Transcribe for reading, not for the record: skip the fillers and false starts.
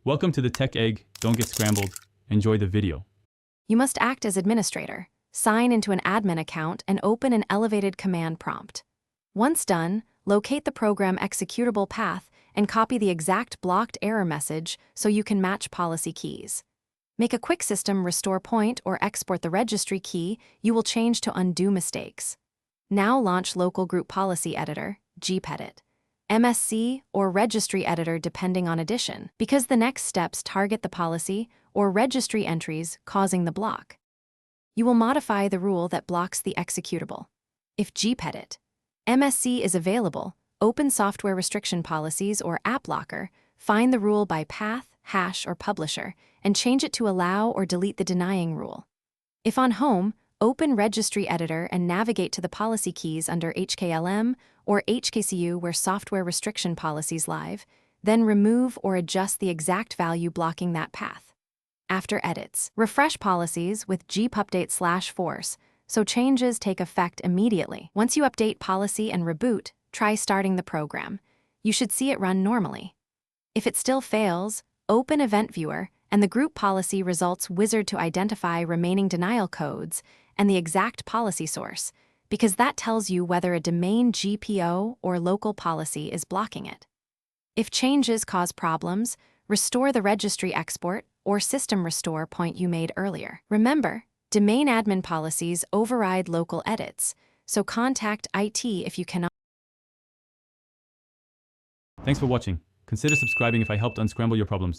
Welcome to the Tech Egg. Don't get scrambled. Enjoy the video. You must act as administrator, sign into an admin account, and open an elevated command prompt. Once done, locate the program executable path and copy the exact blocked error message so you can match policy keys. Make a quick system restore point or export the registry key you will change to undo mistakes. Now launch Local Group Policy Editor, gpedit, MSC, or Registry Editor depending on edition, because the next steps target the policy or registry entries causing the block. You will modify the rule that blocks the executable. If gpedit, MSC is available, open Software Restriction Policies or App Locker, find the rule by path, hash, or publisher, and change it to allow or delete the denying rule. If on Home, open Registry Editor and navigate to the policy keys under HKLM or HKCU where Software Restriction Policies live, then remove or adjust the exact value blocking that path. After edits, refresh policies with gpupdate/force so changes take effect immediately. Once you update policy and reboot, try starting the program. You should see it run normally. If it still fails, open Event Viewer and the Group Policy Results wizard to identify remaining denial codes and the exact policy source, because that tells you whether a domain GPO or local policy is blocking it. If changes cause problems, restore the registry export or system restore point you made earlier. Remember, domain admin policies override local edits, so contact IT if you cannot. Thanks for watching. Consider subscribing if I helped unscramble your problems.